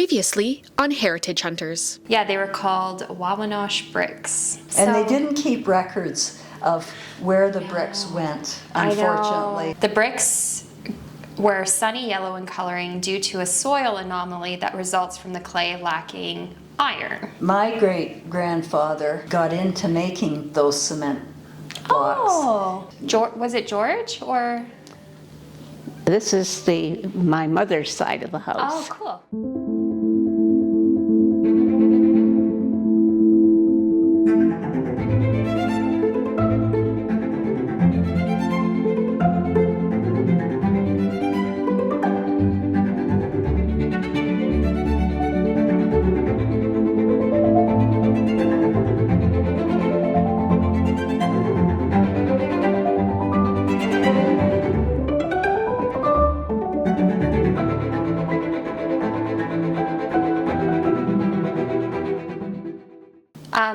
Previously on Heritage Hunters. Yeah, they were called Wawanosh bricks. And they didn't keep records of where the bricks went, unfortunately. The bricks were sunny yellow in coloring due to a soil anomaly that results from the clay lacking iron. My great-grandfather got into making those cement blocks. Oh, was it George or? This is my mother's side of the house. Oh, cool.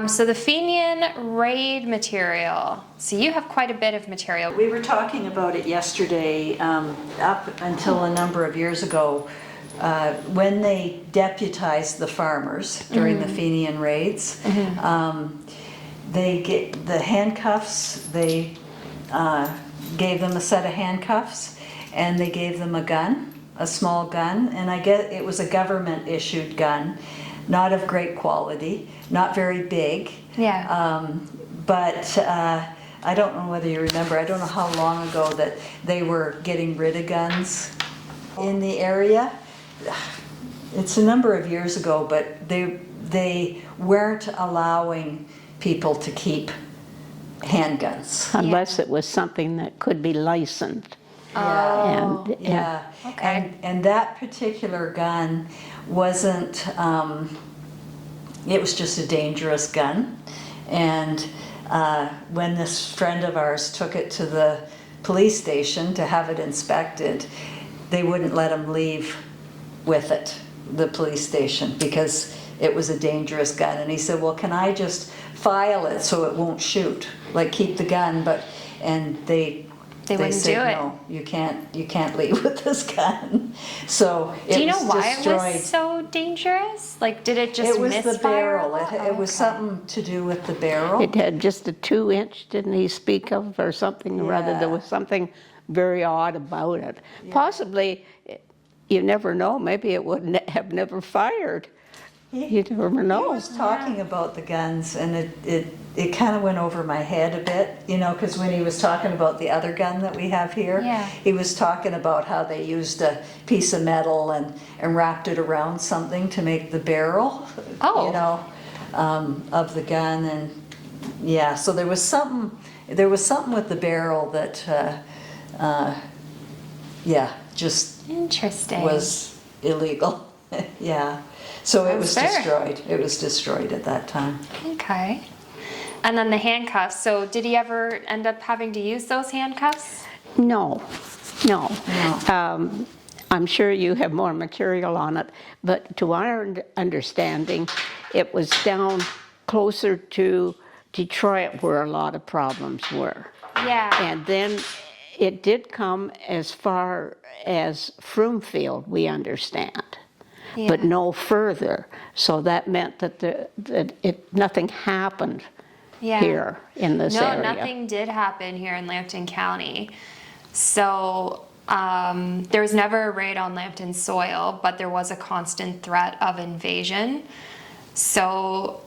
So the Fenian Raid material. So you have quite a bit of material. We were talking about it yesterday, up until a number of years ago, when they deputized the farmers during the Fenian Raids. They get the handcuffs, they gave them a set of handcuffs, and they gave them a gun, a small gun, and I guess it was a government issued gun, not of great quality, not very big. Yeah. But I don't know whether you remember, I don't know how long ago that they were getting rid of guns in the area. It's a number of years ago, but they weren't allowing people to keep handguns. Unless it was something that could be licensed. Oh. And, Yeah. Okay. And that particular gun wasn't, it was just a dangerous gun. And when this friend of ours took it to the police station to have it inspected, they wouldn't let him leave with it, the police station, because it was a dangerous gun. And he said, well, can I just file it so it won't shoot? Like, keep the gun, and they wouldn't said, do it. no, you can't leave with this gun. So it Do you know was why destroyed. it was so dangerous? Like, did it just It was misfire? the barrel. It Oh, was okay. something to do with the barrel. it had just a 2-inch, didn't he speak of, or something or other. Yeah. There was something very odd about it. Possibly, you never know, maybe it would have never fired. You never He know. was talking about the guns, and it kind of went over my head a bit, because when he was talking about the other gun that we have here, he was talking about how they used a piece of metal and wrapped it around something to make the barrel, of the gun, and so there was something with the barrel that, just Interesting. was illegal. Yeah. So it was That's fair. destroyed. It was destroyed at that time. Okay. And then the handcuffs. So did he ever end up having to use those handcuffs? No. I'm sure you have more material on it, but to our understanding, it was down closer to Detroit where a lot of problems were. Yeah. And then it did come as far as Broomfield, we understand, but no further. So that meant that nothing happened here in this area. No, nothing did happen here in Lambton County. So there was never a raid on Lambton soil, but there was a constant threat of invasion. So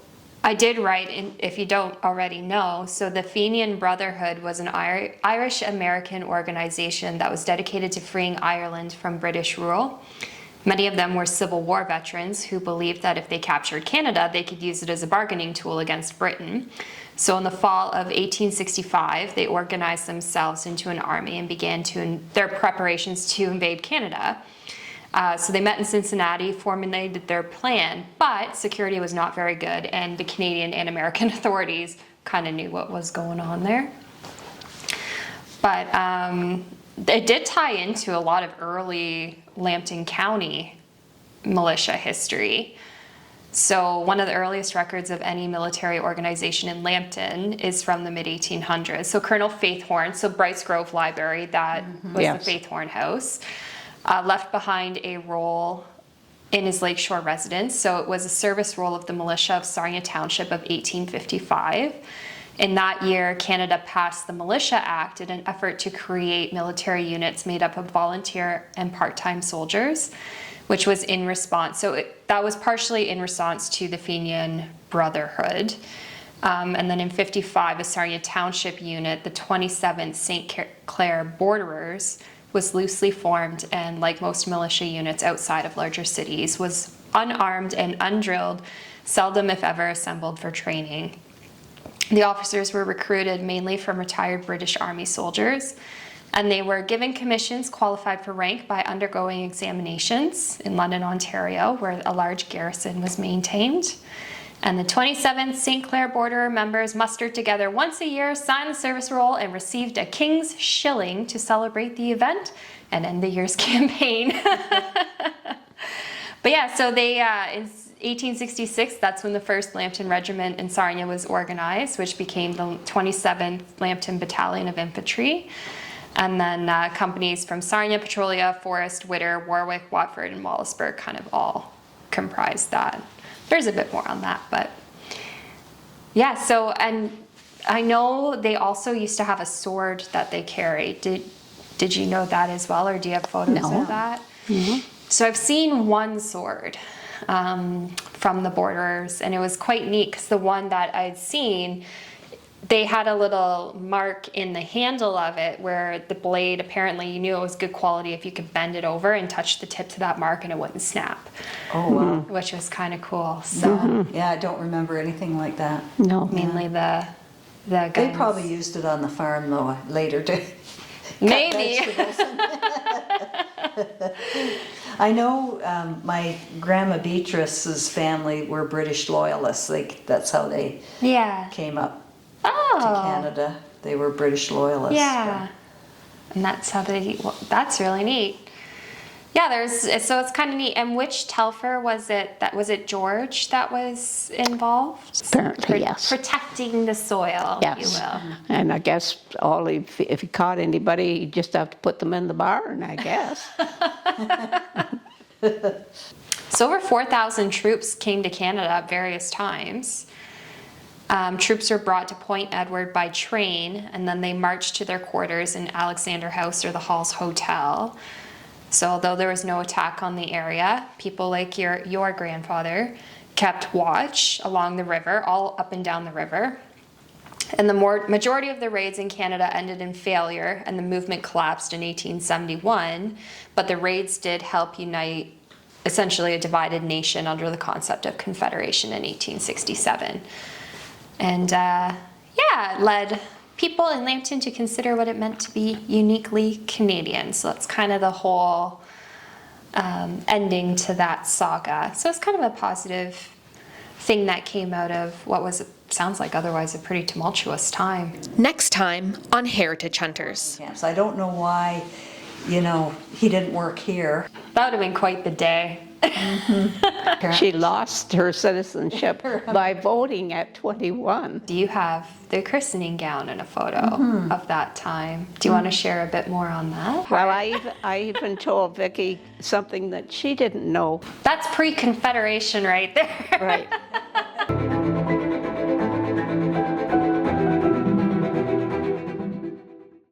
I did write, if you don't already know, so the Fenian Brotherhood was an Irish-American organization that was dedicated to freeing Ireland from British rule. Many of them were Civil War veterans who believed that if they captured Canada, they could use it as a bargaining tool against Britain. So in the fall of 1865, they organized themselves into an army and began their preparations to invade Canada. So they met in Cincinnati, formulated their plan, but security was not very good, and the Canadian and American authorities kind of knew what was going on there. But it did tie into a lot of early Lambton County militia history. So one of the earliest records of any military organization in Lambton is from the mid-1800s. So Colonel Faithorn, so Bryce Grove Library, that was the Faithorn House, left behind a roll in his Lakeshore residence. So it was a service role of the militia of Sarnia Township of 1855. In that year, Canada passed the Militia Act in an effort to create military units made up of volunteer and part-time soldiers, which was in response. So that was partially in response to the Fenian Brotherhood. And then in 55, a Sarnia Township unit, the 27th St. Clair Borderers, was loosely formed, and like most militia units outside of larger cities, was unarmed and undrilled, seldom if ever assembled for training. The officers were recruited mainly from retired British Army soldiers, and they were given commissions qualified for rank by undergoing examinations in London, Ontario, where a large garrison was maintained. And the 27th St. Clair Borderer members mustered together once a year, signed the service roll, and received a king's shilling to celebrate the event and end the year's campaign. But yeah, so they, in 1866, that's when the 1st Lambton Regiment in Sarnia was organized, which became the 27th Lambton Battalion of Infantry. And then companies from Sarnia, Petrolia, Forest, Witter, Warwick, Watford, and Wallaceburg kind of all comprised that. There's a bit more on that, but yeah, so, and I know they also used to have a sword that they carried. Did you know that as well, or do you have photos of that? Mm-hmm. So I've seen one sword from the Borderers, and it was quite neat because the one that I'd seen, they had a little mark in the handle of it where the blade, apparently you knew it was good quality if you could bend it over and touch the tip to that mark and it wouldn't snap. Oh, wow. Which was kind of cool. So Yeah, I don't remember anything like that. No. mainly the guns. They probably used it on the farm though, later to cut Maybe. vegetables. I know my grandma Beatrice's family were British loyalists. That's how they Yeah. came up Oh. to Canada. They were British loyalists. Yeah. And that's how they, well, that's really neat. Yeah, so it's kind of neat. And which Telfer was it? Was it George that was involved? Apparently, yes. Protecting the soil, Yes. you will. And I guess if you caught anybody, you just have to put them in the barn, I guess. So over 4,000 troops came to Canada at various times. Troops were brought to Point Edward by train, and then they marched to their quarters in Alexander House or the Halls Hotel. So although there was no attack on the area, people like your grandfather kept watch along the river, all up and down the river. And the majority of the raids in Canada ended in failure, and the movement collapsed in 1871. But the raids did help unite essentially a divided nation under the concept of Confederation in 1867. And it led people in Lambton to consider what it meant to be uniquely Canadian. So that's kind of the whole ending to that saga. So it's kind of a positive thing that came out of what sounds like otherwise a pretty tumultuous time. Next time on Heritage Hunters. Camps. I don't know why, he didn't work here. That would have been quite the day. She lost her citizenship by voting at 21. Do you have the christening gown in a photo of that time? Do you want to share a bit more on that? Well, I even told Vicki something that she didn't know. That's pre-Confederation right there. Right.